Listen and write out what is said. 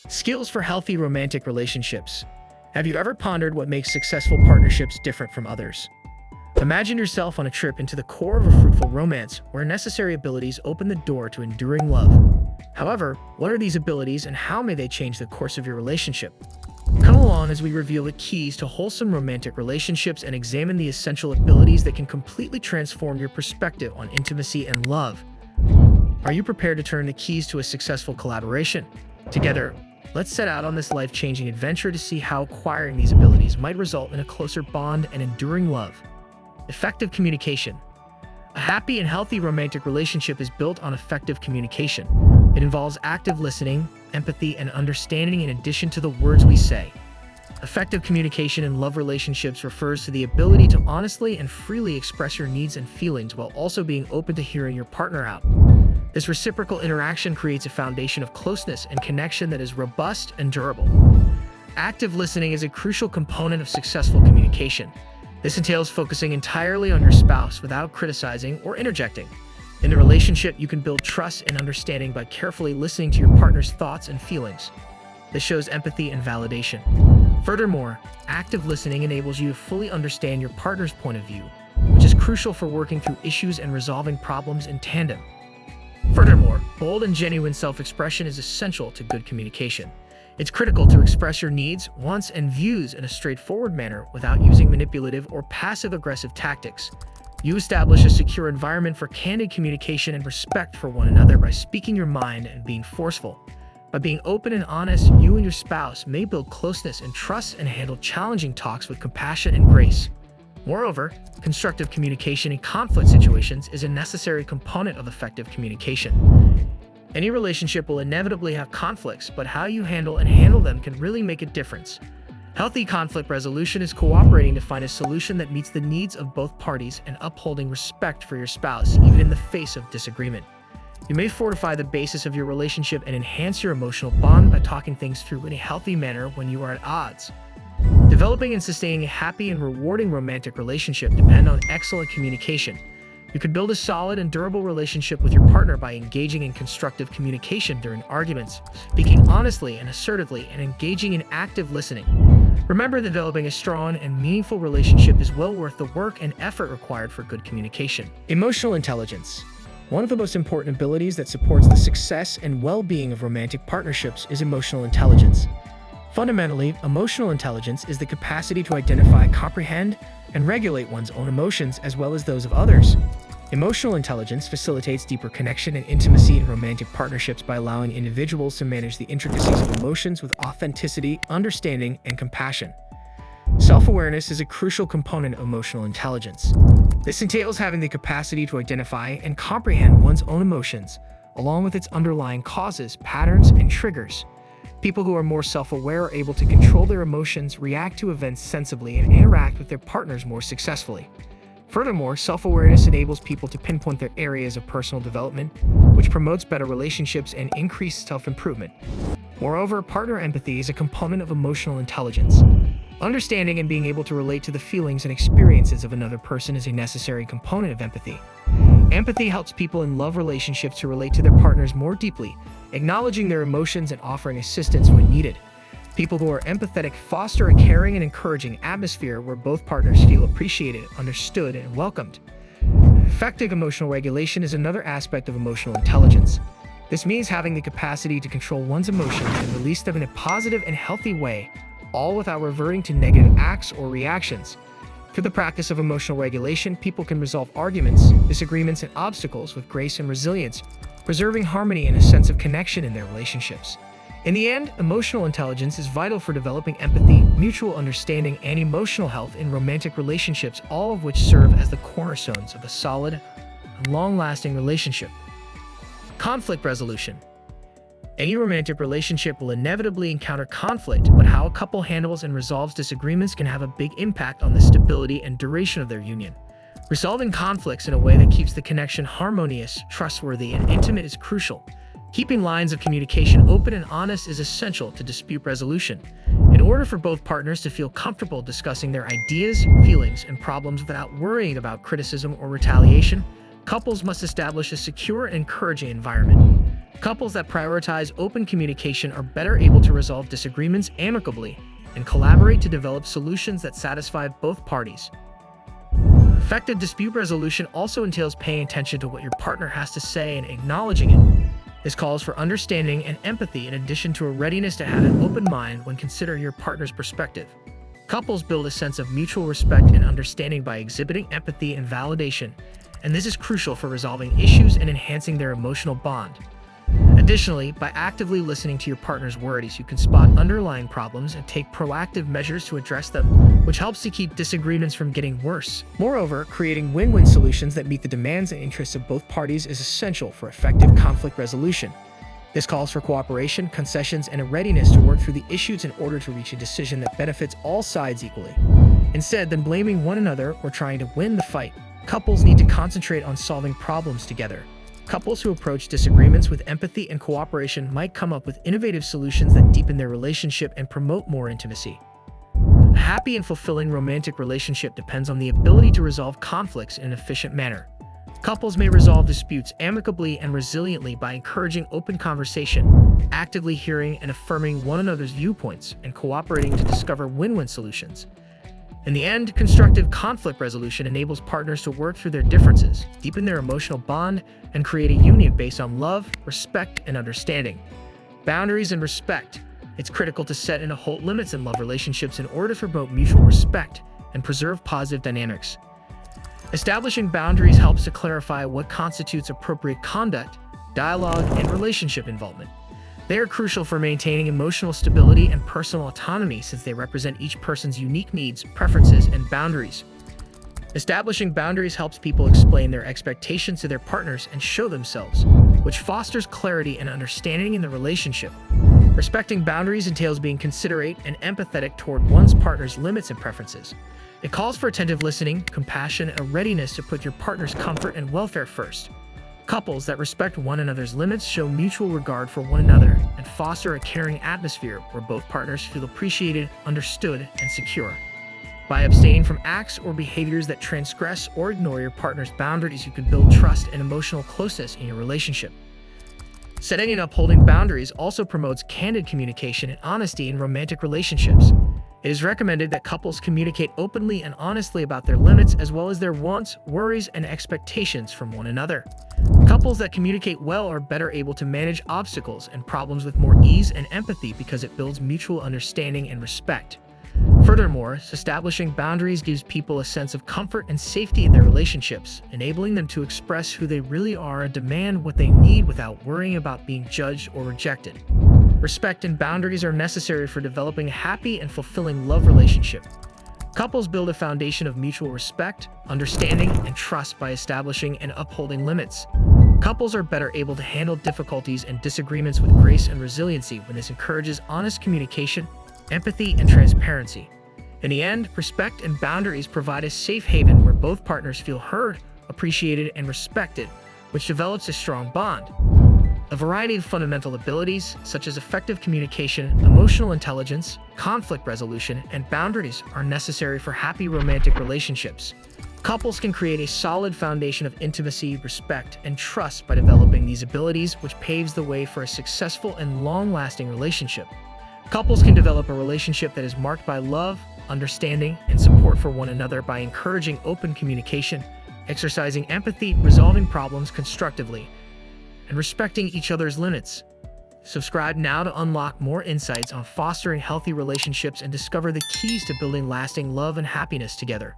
Skills for healthy romantic relationships. Have you ever pondered what makes successful partnerships different from others? Imagine yourself on a trip into the core of a fruitful romance where necessary abilities open the door to enduring love. However, what are these abilities and how may they change the course of your relationship? Come along as we reveal the keys to wholesome romantic relationships and examine the essential abilities that can completely transform your perspective on intimacy and love. Are you prepared to turn the keys to a successful collaboration? Together, let's set out on this life-changing adventure to see how acquiring these abilities might result in a closer bond and enduring love. Effective communication. A happy and healthy romantic relationship is built on effective communication. It involves active listening, empathy, and understanding in addition to the words we say. Effective communication in love relationships refers to the ability to honestly and freely express your needs and feelings while also being open to hearing your partner out. This reciprocal interaction creates a foundation of closeness and connection that is robust and durable. Active listening is a crucial component of successful communication. This entails focusing entirely on your spouse without criticizing or interjecting. In the relationship, you can build trust and understanding by carefully listening to your partner's thoughts and feelings. This shows empathy and validation. Furthermore, active listening enables you to fully understand your partner's point of view, which is crucial for working through issues and resolving problems in tandem. Furthermore, bold and genuine self-expression is essential to good communication. It's critical to express your needs, wants, and views in a straightforward manner without using manipulative or passive-aggressive tactics. You establish a secure environment for candid communication and respect for one another by speaking your mind and being forceful. By being open and honest, you and your spouse may build closeness and trust and handle challenging talks with compassion and grace. Moreover, constructive communication in conflict situations is a necessary component of effective communication. Any relationship will inevitably have conflicts, but how you handle them can really make a difference. Healthy conflict resolution is cooperating to find a solution that meets the needs of both parties and upholding respect for your spouse even in the face of disagreement. You may fortify the basis of your relationship and enhance your emotional bond by talking things through in a healthy manner when you are at odds. Developing and sustaining a happy and rewarding romantic relationship depend on excellent communication. You can build a solid and durable relationship with your partner by engaging in constructive communication during arguments, speaking honestly and assertively, and engaging in active listening. Remember that developing a strong and meaningful relationship is well worth the work and effort required for good communication. Emotional intelligence. One of the most important abilities that supports the success and well-being of romantic partnerships is emotional intelligence. Fundamentally, emotional intelligence is the capacity to identify, comprehend, and regulate one's own emotions as well as those of others. Emotional intelligence facilitates deeper connection and intimacy in romantic partnerships by allowing individuals to manage the intricacies of emotions with authenticity, understanding, and compassion. Self-awareness is a crucial component of emotional intelligence. This entails having the capacity to identify and comprehend one's own emotions, along with its underlying causes, patterns, and triggers. People who are more self-aware are able to control their emotions, react to events sensibly, and interact with their partners more successfully. Furthermore, self-awareness enables people to pinpoint their areas of personal development, which promotes better relationships and increased self-improvement. Moreover, partner empathy is a component of emotional intelligence. Understanding and being able to relate to the feelings and experiences of another person is a necessary component of empathy. Empathy helps people in love relationships to relate to their partners more deeply, acknowledging their emotions and offering assistance when needed. People who are empathetic foster a caring and encouraging atmosphere where both partners feel appreciated, understood, and welcomed. Effective emotional regulation is another aspect of emotional intelligence. This means having the capacity to control one's emotions and release them in a positive and healthy way, all without reverting to negative acts or reactions. Through the practice of emotional regulation, people can resolve arguments, disagreements, and obstacles with grace and resilience, preserving harmony and a sense of connection in their relationships. In the end, emotional intelligence is vital for developing empathy, mutual understanding, and emotional health in romantic relationships, all of which serve as the cornerstones of a solid and long-lasting relationship. Conflict resolution. Any romantic relationship will inevitably encounter conflict, but how a couple handles and resolves disagreements can have a big impact on the stability and duration of their union. Resolving conflicts in a way that keeps the connection harmonious, trustworthy, and intimate is crucial. Keeping lines of communication open and honest is essential to dispute resolution. In order for both partners to feel comfortable discussing their ideas, feelings, and problems without worrying about criticism or retaliation, couples must establish a secure and encouraging environment. Couples that prioritize open communication are better able to resolve disagreements amicably and collaborate to develop solutions that satisfy both parties. Effective dispute resolution also entails paying attention to what your partner has to say and acknowledging it. This calls for understanding and empathy in addition to a readiness to have an open mind when considering your partner's perspective. Couples build a sense of mutual respect and understanding by exhibiting empathy and validation, and this is crucial for resolving issues and enhancing their emotional bond. Additionally, by actively listening to your partner's worries, you can spot underlying problems and take proactive measures to address them, which helps to keep disagreements from getting worse. Moreover, creating win-win solutions that meet the demands and interests of both parties is essential for effective conflict resolution. This calls for cooperation, concessions, and a readiness to work through the issues in order to reach a decision that benefits all sides equally. Instead than blaming one another or trying to win the fight, couples need to concentrate on solving problems together. Couples who approach disagreements with empathy and cooperation might come up with innovative solutions that deepen their relationship and promote more intimacy. A happy and fulfilling romantic relationship depends on the ability to resolve conflicts in an efficient manner. Couples may resolve disputes amicably and resiliently by encouraging open conversation, actively hearing and affirming one another's viewpoints, and cooperating to discover win-win solutions. In the end, constructive conflict resolution enables partners to work through their differences, deepen their emotional bond, and create a union based on love, respect, and understanding. Boundaries and respect. It's critical to set and uphold limits in love relationships in order to promote mutual respect and preserve positive dynamics. Establishing boundaries helps to clarify what constitutes appropriate conduct, dialogue, and relationship involvement. They are crucial for maintaining emotional stability and personal autonomy since they represent each person's unique needs, preferences, and boundaries. Establishing boundaries helps people explain their expectations to their partners and show themselves, which fosters clarity and understanding in the relationship. Respecting boundaries entails being considerate and empathetic toward one's partner's limits and preferences. It calls for attentive listening, compassion, and a readiness to put your partner's comfort and welfare first. Couples that respect one another's limits show mutual regard for one another and foster a caring atmosphere where both partners feel appreciated, understood, and secure. By abstaining from acts or behaviors that transgress or ignore your partner's boundaries, you can build trust and emotional closeness in your relationship. Setting and upholding boundaries also promotes candid communication and honesty in romantic relationships. It is recommended that couples communicate openly and honestly about their limits as well as their wants, worries, and expectations from one another. Couples that communicate well are better able to manage obstacles and problems with more ease and empathy because it builds mutual understanding and respect. Furthermore, establishing boundaries gives people a sense of comfort and safety in their relationships, enabling them to express who they really are and demand what they need without worrying about being judged or rejected. Respect and boundaries are necessary for developing a happy and fulfilling love relationship. Couples build a foundation of mutual respect, understanding, and trust by establishing and upholding limits. Couples are better able to handle difficulties and disagreements with grace and resiliency when this encourages honest communication, empathy, and transparency. In the end, respect and boundaries provide a safe haven where both partners feel heard, appreciated, and respected, which develops a strong bond. A variety of fundamental abilities, such as effective communication, emotional intelligence, conflict resolution, and boundaries, are necessary for happy romantic relationships. Couples can create a solid foundation of intimacy, respect, and trust by developing these abilities, which paves the way for a successful and long-lasting relationship. Couples can develop a relationship that is marked by love, understanding, and support for one another by encouraging open communication, exercising empathy, resolving problems constructively, and respecting each other's limits. Subscribe now to unlock more insights on fostering healthy relationships and discover the keys to building lasting love and happiness together.